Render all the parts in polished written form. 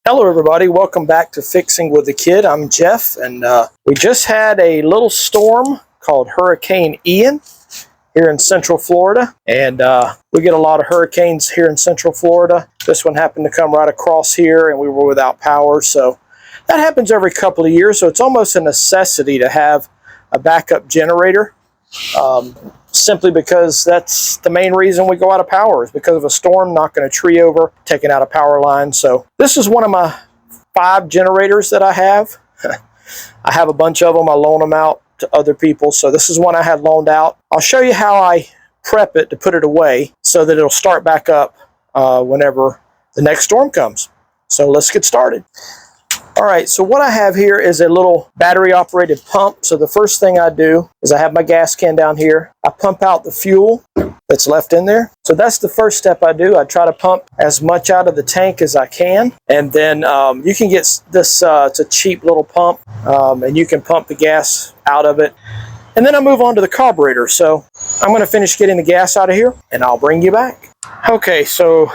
Hello everybody, welcome back to Fixing with the Kid. I'm Jeff, and we just had a little storm called Hurricane Ian here in Central Florida, and we get a lot of hurricanes here in Central Florida. This one happened to come right across here, and we were without power, so that happens every couple of years, so it's almost a necessity to have a backup generator, simply because that's the main reason we go out of power, is because of a storm knocking a tree over, taking out a power line. So this is one of my 5 generators that I have. I have a bunch of them. I loan them out to other people. So this is one I had loaned out. I'll show you how I prep it to put it away so that it'll start back up whenever the next storm comes. So let's get started. All right, so what I have here is a little battery operated pump. So the first thing I do is I have my gas can down here. I pump out the fuel that's left in there. So that's the first step I do. I try to pump as much out of the tank as I can. And then you can get this, it's a cheap little pump, and you can pump the gas out of it. And then I move on to the carburetor. So I'm gonna finish getting the gas out of here and I'll bring you back. Okay, so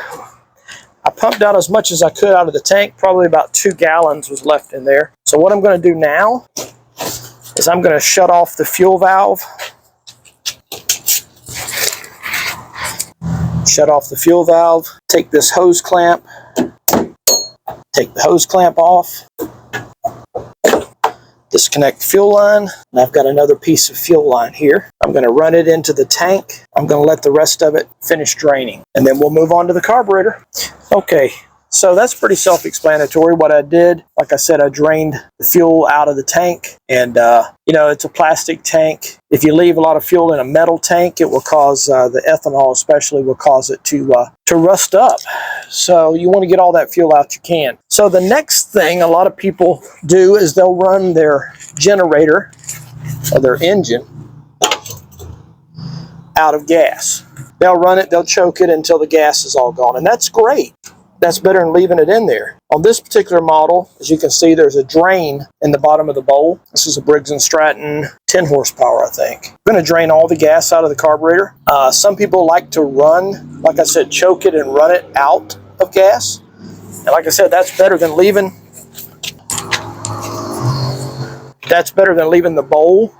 I pumped out as much as I could out of the tank. Probably about 2 gallons was left in there. So what I'm going to do now is I'm going to shut off the fuel valve. Shut off the fuel valve. Take this hose clamp. Take the hose clamp off. Disconnect the fuel line. And I've got another piece of fuel line here. I'm going to run it into the tank. I'm going to let the rest of it finish draining. And then we'll move on to the carburetor. Okay, so that's pretty self-explanatory. What I did, like I said, I drained the fuel out of the tank. And, you know, it's a plastic tank. If you leave a lot of fuel in a metal tank, it will cause, the ethanol especially, will cause it to rust up. So you want to get all that fuel out you can. So the next thing a lot of people do is they'll run their generator or their engine out of gas. They'll run it, they'll choke it until the gas is all gone, and that's great. That's better than leaving it in there. On this particular model, as you can see, there's a drain in the bottom of the bowl. This is a Briggs & Stratton 10 horsepower, I think. I'm going to drain all the gas out of the carburetor. Some people like to run, like I said, choke it and run it out of gas. And like I said, that's better than leaving the bowl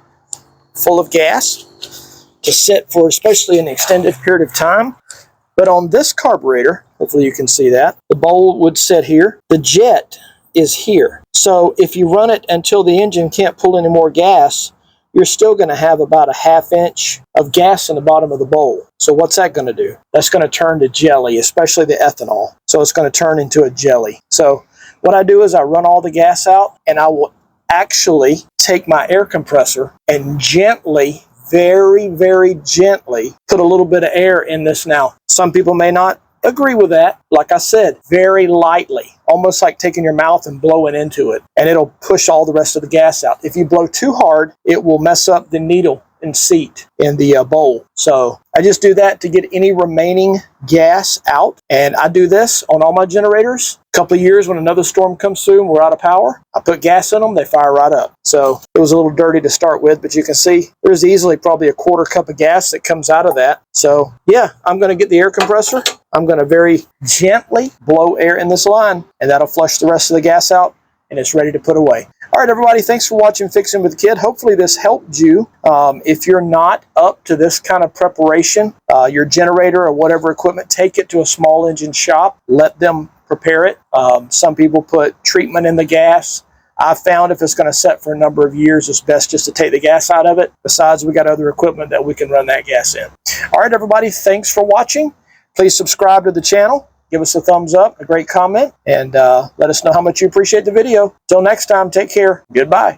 full of gas to sit for especially an extended period of time. But on this carburetor, hopefully you can see that, the bowl would sit here. The jet is here. So if you run it until the engine can't pull any more gas, you're still going to have about a 1/2 inch of gas in the bottom of the bowl. So what's that going to do? That's going to turn to jelly, especially the ethanol. So it's going to turn into a jelly. So what I do is I run all the gas out, and I will actually take my air compressor and gently, very, very gently put a little bit of air in this. Now, some people may not agree with that. Like I said, very lightly, almost like taking your mouth and blowing into it, and it'll push all the rest of the gas out. If you blow too hard, it will mess up the needle and seat in the bowl. So I just do that to get any remaining gas out, and I do this on all my generators. A couple of years when another storm comes through and we're out of power, I put gas in them, they fire right up. So it was a little dirty to start with, but you can see there's easily probably a 1/4 cup of gas that comes out of that. So yeah, I'm going to get the air compressor. I'm going to very gently blow air in this line, and that'll flush the rest of the gas out, and it's ready to put away. All right, everybody, thanks for watching Fixing with the Kid. Hopefully this helped you. If you're not up to this kind of preparation, your generator or whatever equipment, take it to a small engine shop. Let them prepare it. Some people put treatment in the gas. I've found if it's going to set for a number of years, it's best just to take the gas out of it. Besides, we got other equipment that we can run that gas in. All right, everybody, thanks for watching. Please subscribe to the channel. Give us a thumbs up, a great comment, and let us know how much you appreciate the video. Till next time, take care. Goodbye.